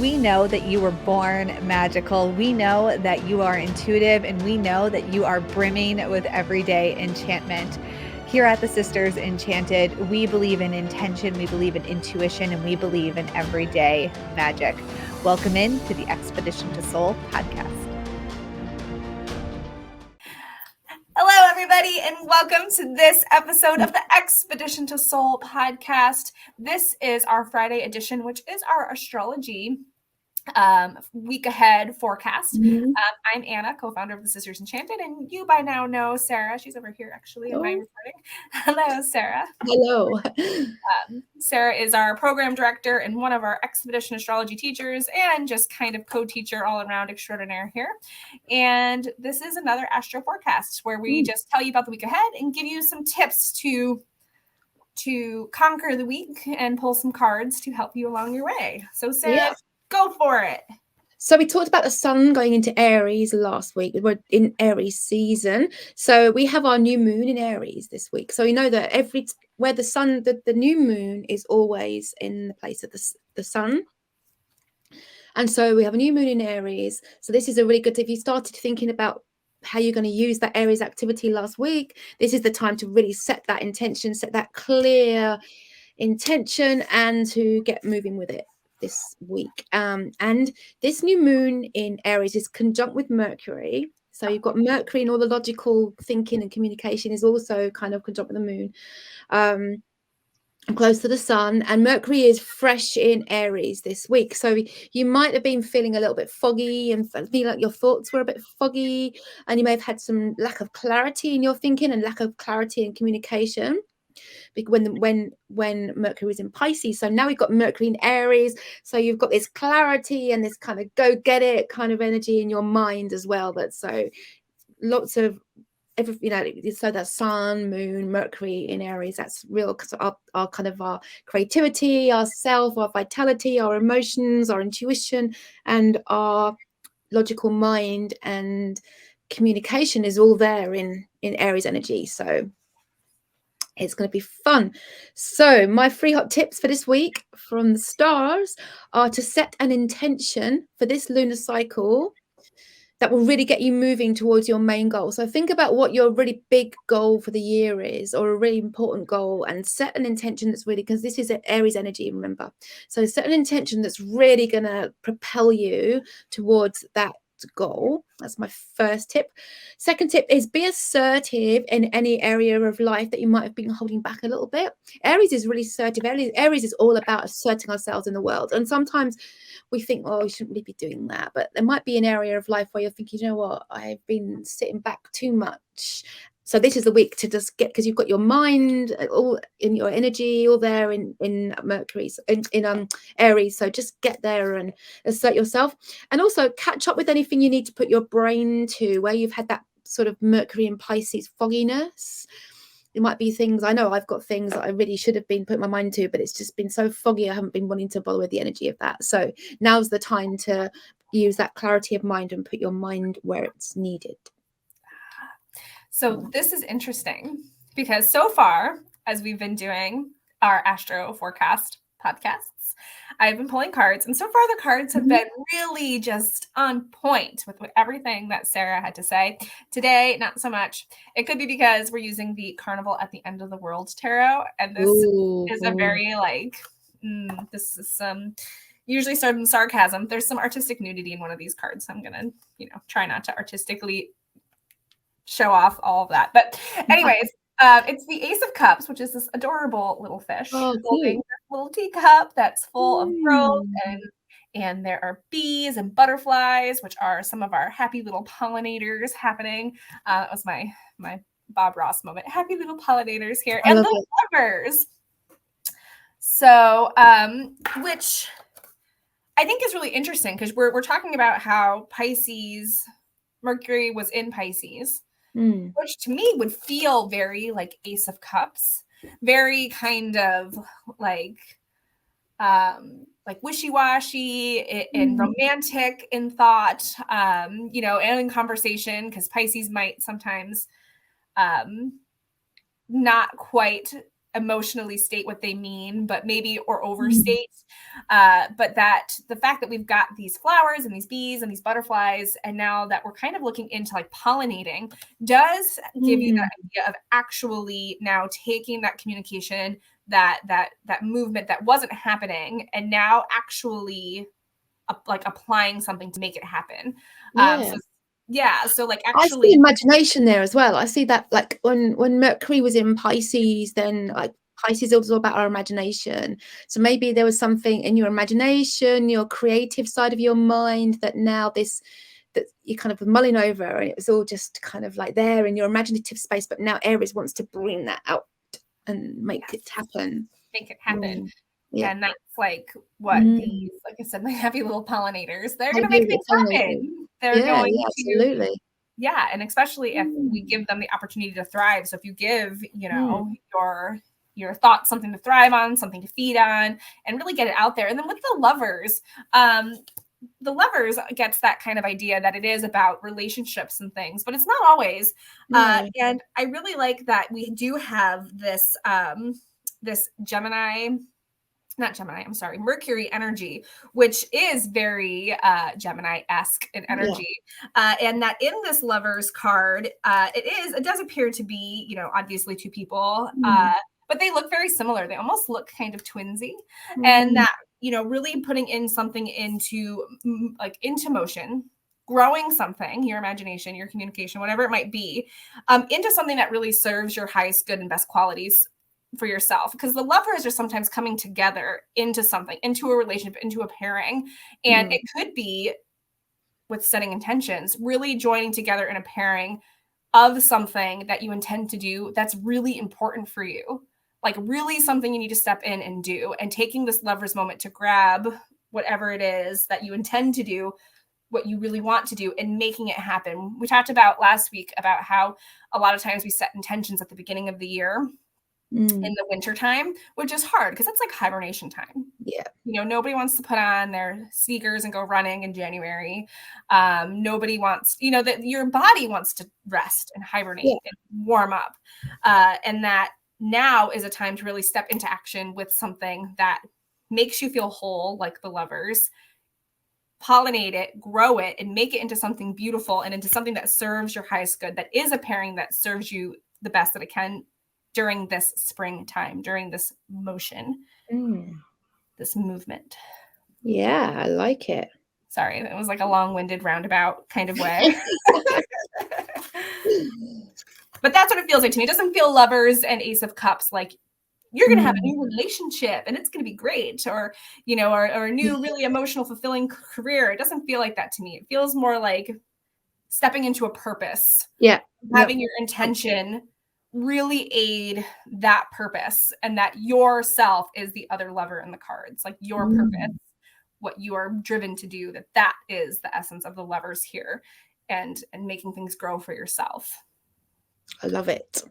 We know that you were born magical. We know that you are intuitive, and we know that you are brimming with everyday enchantment. Here at the Sisters Enchanted, we believe in intention, we believe in intuition, and we believe in everyday magic. Welcome in to the Expedition to Soul podcast. Hello, everybody, and welcome to this episode of the Expedition to Soul podcast. This is our Friday edition, which is our astrology week ahead forecast. I'm Anna, co-founder of the Sisters Enchanted, and you by now know Sarah. She's over here, actually, in my recording. Hello, Sarah. Hello. Sarah is our program director and one of our expedition astrology teachers and just kind of co-teacher all around extraordinaire here. And this is another astro forecast where we just tell you about the week ahead and give you some tips to conquer the week and pull some cards to help you along your way. So Sarah, go for it. So we talked about the sun going into Aries last week. We're in Aries season. So we have our new moon in Aries this week. So you know that where the sun, the new moon is always in the place of the sun. And so we have a new moon in Aries. So this is a really good, if you started thinking about how you're going to use that Aries activity last week, this is the time to really set that intention, set that clear intention, and to get moving with it this week. And this new moon in Aries is conjunct with Mercury. So you've got Mercury and all the logical thinking and communication is also kind of conjunct with the moon. Close to the sun, and Mercury is fresh in Aries this week. So you might have been feeling a little bit foggy and feel like your thoughts were a bit foggy, and you may have had some lack of clarity in your thinking and lack of clarity in communication when Mercury was in Pisces. So now we've got Mercury in Aries, so you've got this clarity and this kind of go get it kind of energy in your mind as well. That's so lots of so that sun, moon, Mercury in Aries, that's real. Our kind of our creativity, our self, our vitality, our emotions, our intuition, and our logical mind and communication is all there in Aries energy. So it's going to be fun. So my 3 hot tips for this week from the stars are to set an intention for this lunar cycle that will really get you moving towards your main goal. So think about what your really big goal for the year is, or a really important goal, and set an intention that's really, because this is Aries energy, remember. So set an intention that's really going to propel you towards that goal. That's my first tip. Second tip is be assertive in any area of life that you might have been holding back a little bit. Aries is really assertive. Aries is all about asserting ourselves in the world. And sometimes we think, oh, we shouldn't really be doing that. But there might be an area of life where you're thinking, you know what, I've been sitting back too much. So this is the week to just get, because you've got your mind all in your energy all there in Mercury, in Aries. So just get there and assert yourself, and also catch up with anything you need to put your brain to, where you've had that sort of Mercury and Pisces fogginess. It might be things, I know I've got things that I really should have been putting my mind to, but it's just been so foggy. I haven't been wanting to bother with the energy of that. So now's the time to use that clarity of mind and put your mind where it's needed. So this is interesting because so far, as we've been doing our astro forecast podcasts, I've been pulling cards, and so far the cards have been really just on point with everything that Sarah had to say. Today, not so much. It could be because we're using the Carnival at the End of the World tarot, and this is a very this is some usually some sarcasm. There's some artistic nudity in one of these cards, so I'm gonna try not to artistically show off all of that. But anyways, it's the Ace of Cups, which is this adorable little fish holding this little teacup that's full of growth, and there are bees and butterflies, which are some of our happy little pollinators happening. That was my Bob Ross moment. Happy little pollinators here, and the lovers. So, which I think is really interesting because we're talking about how Mercury was in Pisces. Which to me would feel very like Ace of Cups, very kind of like wishy-washy and romantic in thought, and in conversation, because Pisces might sometimes not quite emotionally state what they mean, but maybe or overstate. But that the fact that we've got these flowers and these bees and these butterflies, and now that we're kind of looking into like pollinating, does give you that idea of actually now taking that communication, that movement that wasn't happening, and now actually like applying something to make it happen. So like I actually see imagination there as well. I see that like when Mercury was in Pisces, then like Pisces is all about our imagination. So maybe there was something in your imagination, your creative side of your mind that now that you kind of mulling over, and it was all just kind of like there in your imaginative space. But now Aries wants to bring that out and make it happen. Make it happen. Yeah. And that's like what these, like I said, my happy little pollinators, they're going to make things happen. They're going to, absolutely. Yeah. And especially if we give them the opportunity to thrive. So if you give, you know, your thoughts something to thrive on, something to feed on, and really get it out there. And then with the lovers gets that kind of idea that it is about relationships and things, but it's not always. And I really like that we do have this, this Mercury energy, which is very Gemini-esque in energy. And that in this Lovers card, it does appear to be, you know, obviously two people, but they look very similar. They almost look kind of twinsy. And that, you know, really putting in something into motion, growing something, your imagination, your communication, whatever it might be, into something that really serves your highest good and best qualities for yourself, because the lovers are sometimes coming together into something, into a relationship, into a pairing. And it could be with setting intentions, really joining together in a pairing of something that you intend to do that's really important for you, like really something you need to step in and do, and taking this lovers moment to grab whatever it is that you intend to do, what you really want to do, and making it happen. We talked about last week about how a lot of times we set intentions at the beginning of the year in the winter time, which is hard because that's like hibernation time. You know, nobody wants to put on their sneakers and go running in January. Nobody wants, you know, that your body wants to rest and hibernate and warm up. And that now is a time to really step into action with something that makes you feel whole, like the lovers. Pollinate it, grow it, and make it into something beautiful and into something that serves your highest good, that is a pairing that serves you the best that it can during this springtime, during this motion, this movement. Yeah, I like it. Sorry, that was like a long-winded roundabout kind of way. But that's what it feels like to me. It doesn't feel lovers and Ace of Cups like you're going to have a new relationship and it's going to be great, or, you know, or a new really emotional, fulfilling career. It doesn't feel like that to me. It feels more like stepping into a purpose. Having your intention really aid that purpose, and that yourself is the other lover in the cards, like your purpose, what you are driven to do, that is the essence of the lovers here, and making things grow for yourself. I love it.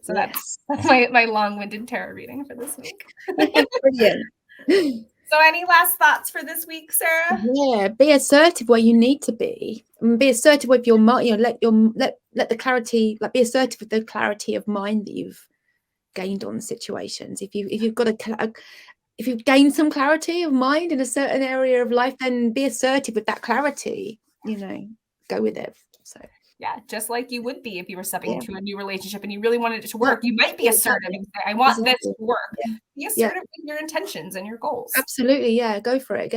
So that's my long-winded tarot reading for this week. Brilliant. So any last thoughts for this week, Sarah? Yeah, be assertive where you need to be, and be assertive with your mind. You know, let the clarity, like be assertive with the clarity of mind that you've gained on situations. If you've gained some clarity of mind in a certain area of life, then be assertive with that clarity. You know, go with it. So. Yeah, just like you would be if you were stepping into a new relationship and you really wanted it to work. You might be assertive and say, I want this to work. Be assertive with your intentions and your goals. Absolutely, yeah. Go for it.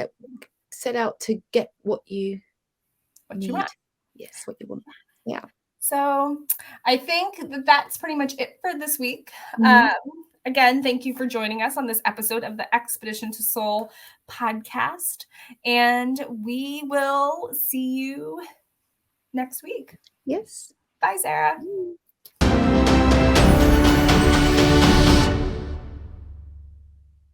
Set out to get what you want. Yes, what you want. Yeah. So I think that's pretty much it for this week. Again, thank you for joining us on this episode of the Expedition to Soul podcast. And we will see you next week. Yes. Bye, Sarah.